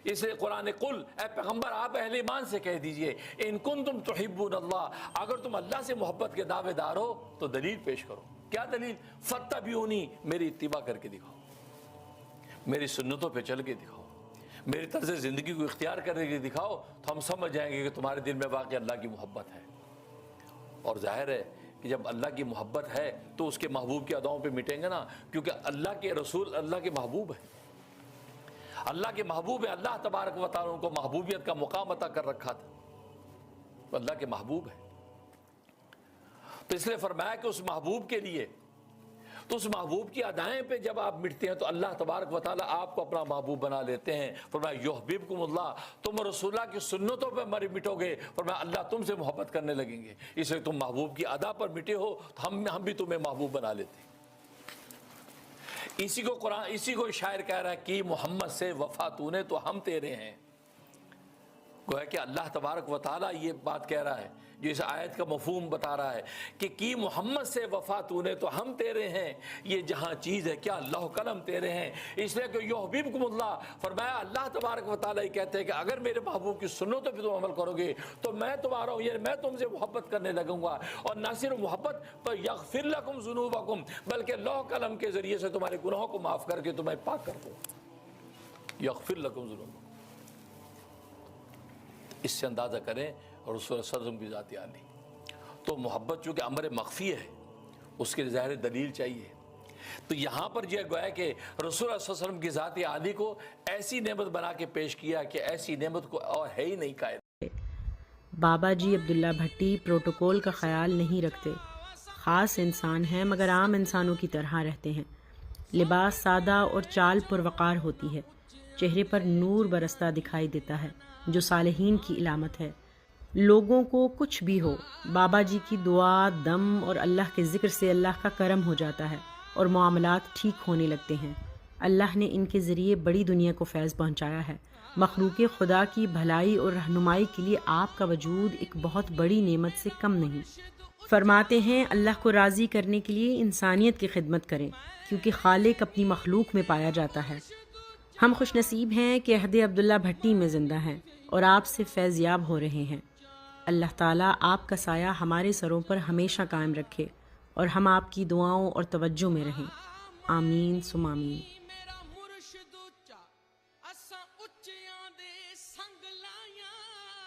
اس لیے قرآن قل، اے پیغمبر آپ اہل ایمان سے کہہ دیجئے ان کنتم تحبون اللہ، اگر تم اللہ سے محبت کے دعوے دار ہو تو دلیل پیش کرو۔ کیا دلیل؟ فاتبعونی، میری اتباع کر کے دکھاؤ، میری سنتوں پہ چل کے دکھاؤ، میری طرز زندگی کو اختیار کر کے دکھاؤ، تو ہم سمجھ جائیں گے کہ تمہارے دل میں واقعی اللہ کی محبت ہے۔ اور ظاہر ہے کہ جب اللہ کی محبت ہے تو اس کے محبوب کی اداؤں پہ مٹیں گے نا، کیونکہ اللہ کے رسول اللہ کے محبوب ہیں، اللہ کے محبوب ہے، اللہ تبارک و تعالیٰ ان کو محبوبیت کا مقام عطا کر رکھا تھا، تو اللہ کے محبوب ہے۔ تو اس لیے فرمایا کہ اس محبوب کے لیے، تو اس محبوب کی ادائیں پہ جب آپ مٹتے ہیں تو اللہ تبارک و تعالیٰ آپ کو اپنا محبوب بنا لیتے ہیں۔ فرمایا یحببکم اللہ، تم رسول اللہ کی سنتوں پہ مٹو گے، فرمایا اللہ تم سے محبت کرنے لگیں گے، اس لیے تم محبوب کی ادا پر مٹے ہو تو ہم بھی تمہیں محبوب بنا لیتے ہیں۔ اسی کو شاعر کہہ رہا ہے کہ محمد سے وفا تو نے تو ہم تیرے ہیں۔ گویا کہ اللہ تبارک و تعالیٰ یہ بات کہہ رہا ہے جو اس آیت کا مفہوم بتا رہا ہے کہ کی محمد سے وفا تو نے تو ہم تیرے ہیں، یہ جہاں چیز ہے کیا اللہ قلم تیرے ہیں۔ اس لیے کہ یحببکم اللہ، فرمایا اللہ تبارک و تعالیٰ یہ کہتے ہیں کہ اگر میرے محبوب کی سنتوں پہ تم عمل کرو گے تو میں تمہارا ہوں، یعنی میں تم سے محبت کرنے لگوں گا، اور نہ صرف محبت پر یغفر لکم ذنوبکم، بلکہ لوح قلم کے ذریعے سے تمہارے گناہوں کو معاف کر کے تمہیں پاک کر دوں، یغفر لکم ذنوبکم۔ اس سے اندازہ کریں اور رسول اللہ صلی اللہ علیہ وسلم کی ذات عالی، تو محبت چونکہ امر مخفی ہے اس کے ظاہر دلیل چاہیے۔ تو یہاں پر جو گویا کہ رسول اللہ صلی اللہ علیہ وسلم کی ذات عالی کو ایسی نعمت بنا کے پیش کیا کہ ایسی نعمت کو اور ہے ہی نہیں قائل۔ بابا جی عبداللہ بھٹی پروٹوکول کا خیال نہیں رکھتے، خاص انسان ہیں مگر عام انسانوں کی طرح رہتے ہیں، لباس سادہ اور چال پروقار ہوتی ہے، چہرے پر نور برستا دکھائی دیتا ہے جو صالحین کی علامت ہے۔ لوگوں کو کچھ بھی ہو، بابا جی کی دعا، دم اور اللہ کے ذکر سے اللہ کا کرم ہو جاتا ہے اور معاملات ٹھیک ہونے لگتے ہیں۔ اللہ نے ان کے ذریعے بڑی دنیا کو فیض پہنچایا ہے۔ مخلوق خدا کی بھلائی اور رہنمائی کے لیے آپ کا وجود ایک بہت بڑی نعمت سے کم نہیں۔ فرماتے ہیں اللہ کو راضی کرنے کے لیے انسانیت کی خدمت کریں، کیونکہ خالق اپنی مخلوق میں پایا جاتا ہے۔ ہم خوش نصیب ہیں کہ عہد عبداللہ بھٹی میں زندہ ہیں اور آپ سے فیض یاب ہو رہے ہیں۔ اللہ تعالیٰ آپ کا سایہ ہمارے سروں پر ہمیشہ قائم رکھے اور ہم آپ کی دعاؤں اور توجہ میں رہیں۔ آمین ثم آمین۔